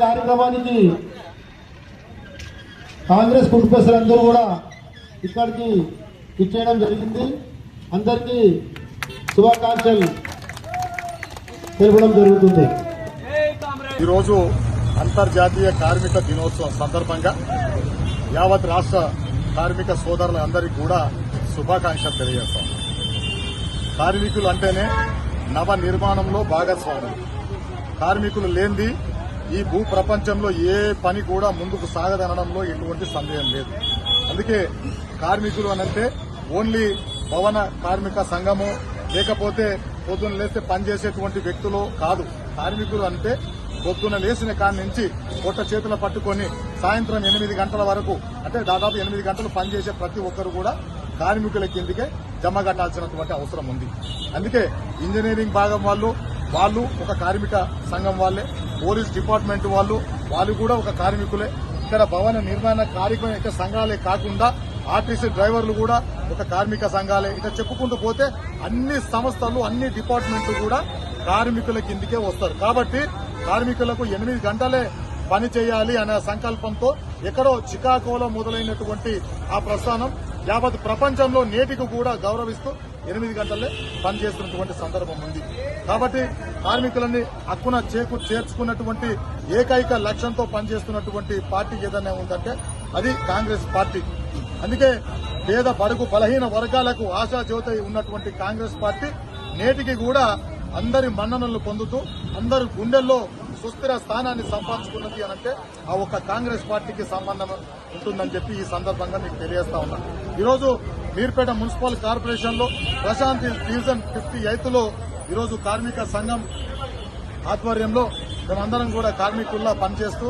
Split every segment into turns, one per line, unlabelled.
కార్యక్రమానికి కాంగ్రెస్ కుటుంబస్తులందరూ కూడా ఇక్కడికి ఇచ్చేయడం జరిగింది. అందరికీ శుభాకాంక్షలు తెలపడం జరుగుతుంది.
ఈరోజు అంతర్జాతీయ కార్మిక దినోత్సవం సందర్భంగా యావత్ రాష్ట్ర కార్మిక సోదరులందరికీ కూడా శుభాకాంక్షలు తెలియజేస్తాం. కార్మికులు అంటేనే నవ నిర్మాణంలో భాగస్వాములు. కార్మికులు లేనిది ఈ భూ ప్రపంచంలో ఏ పని కూడా ముందుకు సాగదనడంలో ఎటువంటి సందేహం లేదు. అందుకే కార్మికులు అనంటే ఓన్లీ భవన కార్మిక సంఘము లేకపోతే పొద్దున లేస్తే పనిచేసేటువంటి వ్యక్తులు కాదు. కార్మికులు అంటే పొద్దున లేచిన కాడి నుంచి పొట్ట చేతులు పట్టుకొని సాయంత్రం 8 గంటల వరకు అంటే దాదాపు 8 గంటలు పనిచేసే ప్రతి ఒక్కరు కూడా కార్మికుల కిందికే జమ కట్టాల్సినటువంటి అవసరం ఉంది. అందుకే ఇంజనీరింగ్ భాగం వాళ్ళు ఒక కార్మిక సంఘం వాళ్ళే, పోలీస్ డిపార్ట్మెంట్ వాళ్ళు కూడా ఒక కార్మికులే. ఇక్కడ భవన నిర్మాణ కార్మిక సంఘాలే కాకుండా ఆర్టీసీ డ్రైవర్లు కూడా ఒక కార్మిక సంఘాలే. ఇక చెప్పుకుంటూ పోతే అన్ని సంస్థలు అన్ని డిపార్ట్మెంట్లు కూడా కార్మికుల కిందికే వస్తారు. కాబట్టి కార్మికులకు 8 గంటలే పని చేయాలి అనే సంకల్పంతో ఎక్కడో చికాగోలో మొదలైనటువంటి ఆ ప్రస్థానం యావత్ ప్రపంచంలో నేటికి కూడా గౌరవిస్తూ 8 గంటలే పనిచేస్తున్నటువంటి సందర్భం ఉంది. కాబట్టి కార్మికులని హక్కున చేర్చుకున్నటువంటి ఏకైక లక్ష్యంతో పనిచేస్తున్నటువంటి పార్టీ ఏదైనా ఉందంటే అది కాంగ్రెస్ పార్టీ. అందుకే పేద బడుగు బలహీన వర్గాలకు ఆశాజ్యోతి ఉన్నటువంటి కాంగ్రెస్ పార్టీ నేటికి కూడా అందరి మన్ననలు పొందుతూ అందరి గుండెల్లో సుస్థిర స్థానాన్ని సంపాదించుకున్నది అనంటే ఆ ఒక్క కాంగ్రెస్ పార్టీకి సంబంధం ఉంటుందని చెప్పి ఈ సందర్భంగా మీకు తెలియజేస్తా ఉన్నాను. ఈరోజు మీర్పేట మున్సిపల్ కార్పొరేషన్ లో ప్రశాంతి డివిజన్ 58 లో ఈరోజు కార్మిక సంఘం ఆధ్వర్యంలో మేమందరం కూడా కార్మికుల్లా పనిచేస్తూ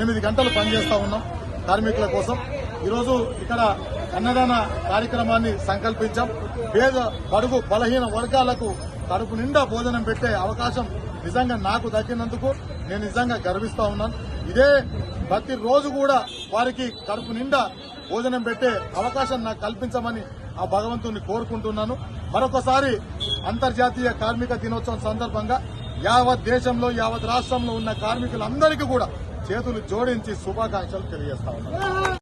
8 గంటలు పనిచేస్తా ఉన్నాం కార్మికుల కోసం. ఈరోజు ఇక్కడ అన్నదాన కార్యక్రమాన్ని సంకల్పించాం. పేద బడుగు బలహీన వర్గాలకు కడుపు నిండా భోజనం పెట్టే అవకాశం నిజంగా నాకు దక్కినందుకు నేను నిజంగా గర్విస్తా ఉన్నాను. ఇదే ప్రతిరోజు కూడా వారికి కడుపు నిండా భోజనం పెట్టే అవకాశం నాకు కల్పించమని ఆ భగవంతుని కోరుకుంటున్నాను. మరొకసారి అంతర్జాతీయ కార్మిక దినోత్సవం సందర్భంగా యావత్ దేశంలో యావత్ రాష్ట్రంలో ఉన్న కార్మికులందరికీ కూడా చేతులు జోడించి శుభాకాంక్షలు తెలియజేస్తా ఉన్నాను.